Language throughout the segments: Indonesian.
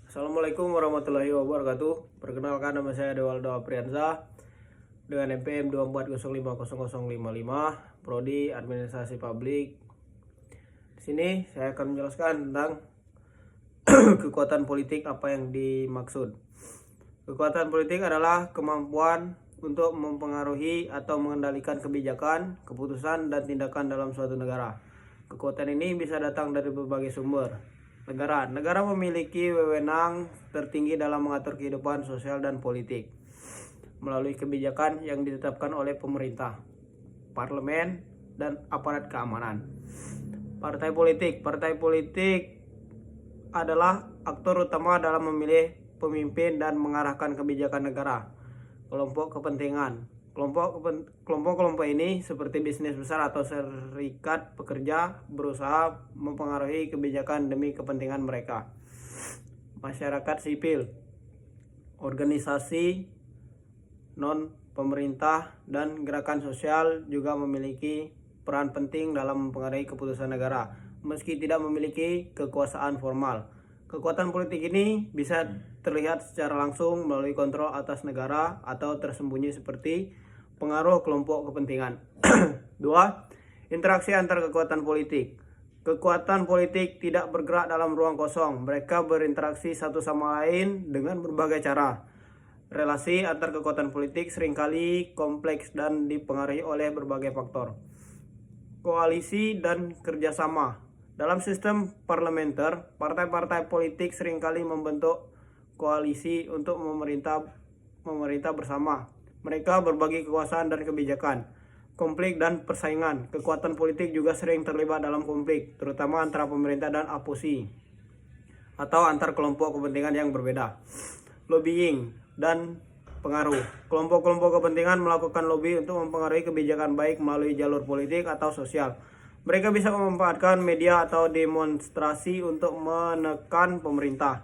Assalamualaikum warahmatullahi wabarakatuh. Perkenalkan, nama saya Dewaldo Aprianza dengan NPM 240500055, Prodi Administrasi Publik. Di sini saya akan menjelaskan tentang kekuatan politik, apa yang dimaksud. Kekuatan politik adalah kemampuan untuk mempengaruhi atau mengendalikan kebijakan, keputusan, dan tindakan dalam suatu negara. Kekuatan ini bisa datang dari berbagai sumber. Negara memiliki wewenang tertinggi dalam mengatur kehidupan sosial dan politik melalui kebijakan yang ditetapkan oleh pemerintah, parlemen, dan aparat keamanan. Partai politik adalah aktor utama dalam memilih pemimpin dan mengarahkan kebijakan negara. Kelompok ini seperti bisnis besar atau serikat pekerja berusaha mempengaruhi kebijakan demi kepentingan mereka. Masyarakat sipil, organisasi non pemerintah, dan gerakan sosial juga memiliki peran penting dalam mempengaruhi keputusan negara, meski tidak memiliki kekuasaan formal. Kekuatan politik ini bisa terlihat secara langsung melalui kontrol atas negara atau tersembunyi seperti pengaruh kelompok kepentingan. 2. Interaksi antar kekuatan politik. Kekuatan politik tidak bergerak dalam ruang kosong. Mereka berinteraksi satu sama lain dengan berbagai cara. Relasi antar kekuatan politik seringkali kompleks dan dipengaruhi oleh berbagai faktor. Koalisi dan kerjasama. Dalam sistem parlementer, partai-partai politik seringkali membentuk koalisi untuk memerintah bersama. Mereka berbagi kekuasaan dan kebijakan. Konflik dan persaingan. Kekuatan politik juga sering terlibat dalam konflik, terutama antara pemerintah dan oposisi atau antar kelompok kepentingan yang berbeda. Lobbying dan pengaruh. Kelompok-kelompok kepentingan melakukan lobby untuk mempengaruhi kebijakan, baik melalui jalur politik atau sosial. Mereka bisa memanfaatkan media atau demonstrasi untuk menekan pemerintah.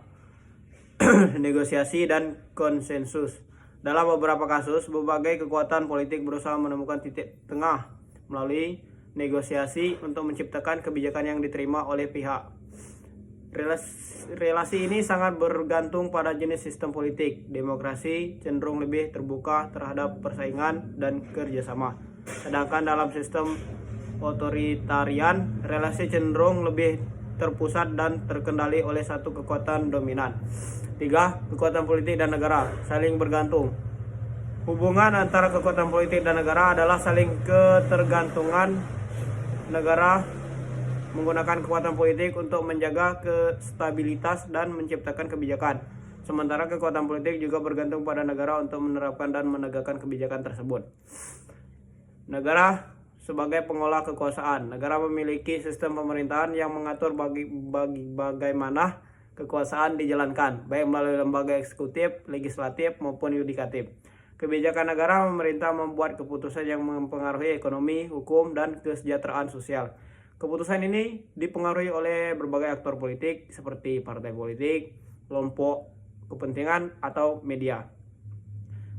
Negosiasi dan konsensus. Dalam beberapa kasus, berbagai kekuatan politik berusaha menemukan titik tengah melalui negosiasi untuk menciptakan kebijakan yang diterima oleh pihak. Relasi ini sangat bergantung pada jenis sistem politik. Demokrasi cenderung lebih terbuka terhadap persaingan dan kerjasama. Sedangkan dalam sistem otoritarian, relasi cenderung lebih terpusat dan terkendali oleh satu kekuatan dominan. 3. Kekuatan politik dan negara saling bergantung. Hubungan antara kekuatan politik dan negara adalah saling ketergantungan. Negara menggunakan kekuatan politik untuk menjaga stabilitas dan menciptakan kebijakan. Sementara kekuatan politik juga bergantung pada negara untuk menerapkan dan menegakkan kebijakan tersebut. Negara sebagai pengolah kekuasaan. Negara memiliki sistem pemerintahan yang mengatur bagaimana kekuasaan dijalankan, baik melalui lembaga eksekutif, legislatif, maupun yudikatif. Kebijakan negara pemerintah membuat keputusan yang mempengaruhi ekonomi, hukum, dan kesejahteraan sosial. Keputusan ini dipengaruhi oleh berbagai aktor politik seperti partai politik, kelompok kepentingan, atau media.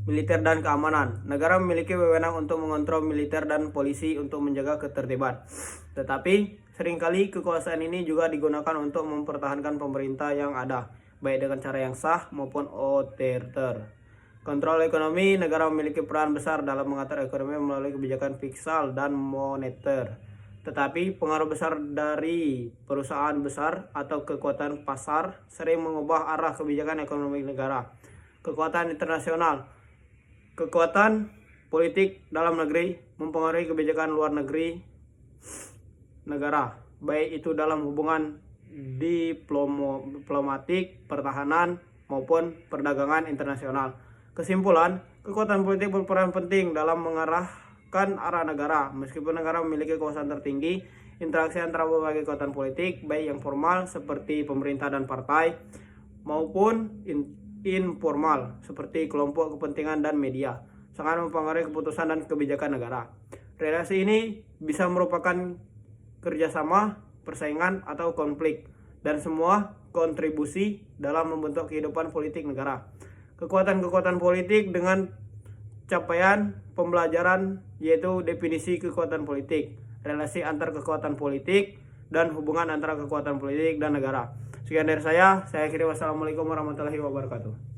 Militer dan keamanan. Negara memiliki wewenang untuk mengontrol militer dan polisi untuk menjaga ketertiban. Tetapi seringkali kekuasaan ini juga digunakan untuk mempertahankan pemerintah yang ada, baik dengan cara yang sah maupun otoriter. Kontrol ekonomi. Negara memiliki peran besar dalam mengatur ekonomi melalui kebijakan fiskal dan moneter. Tetapi pengaruh besar dari perusahaan besar atau kekuatan pasar sering mengubah arah kebijakan ekonomi negara. Kekuatan internasional. Kekuatan politik dalam negeri mempengaruhi kebijakan luar negeri negara, baik itu dalam hubungan diplomatik, pertahanan, maupun perdagangan internasional. Kesimpulan, kekuatan politik berperan penting dalam mengarahkan arah negara. Meskipun negara memiliki kekuasaan tertinggi, interaksi antara berbagai kekuatan politik, baik yang formal seperti pemerintah dan partai, maupun informal seperti kelompok kepentingan dan media, sangat mempengaruhi keputusan dan kebijakan negara. Relasi ini bisa merupakan kerjasama, persaingan, atau konflik, dan semua kontribusi dalam membentuk kehidupan politik negara. Kekuatan-kekuatan politik dengan capaian pembelajaran yaitu definisi kekuatan politik, relasi antar kekuatan politik, dan hubungan antara kekuatan politik dan negara. Sekian dari saya akhiri. Wassalamualaikum warahmatullahi wabarakatuh.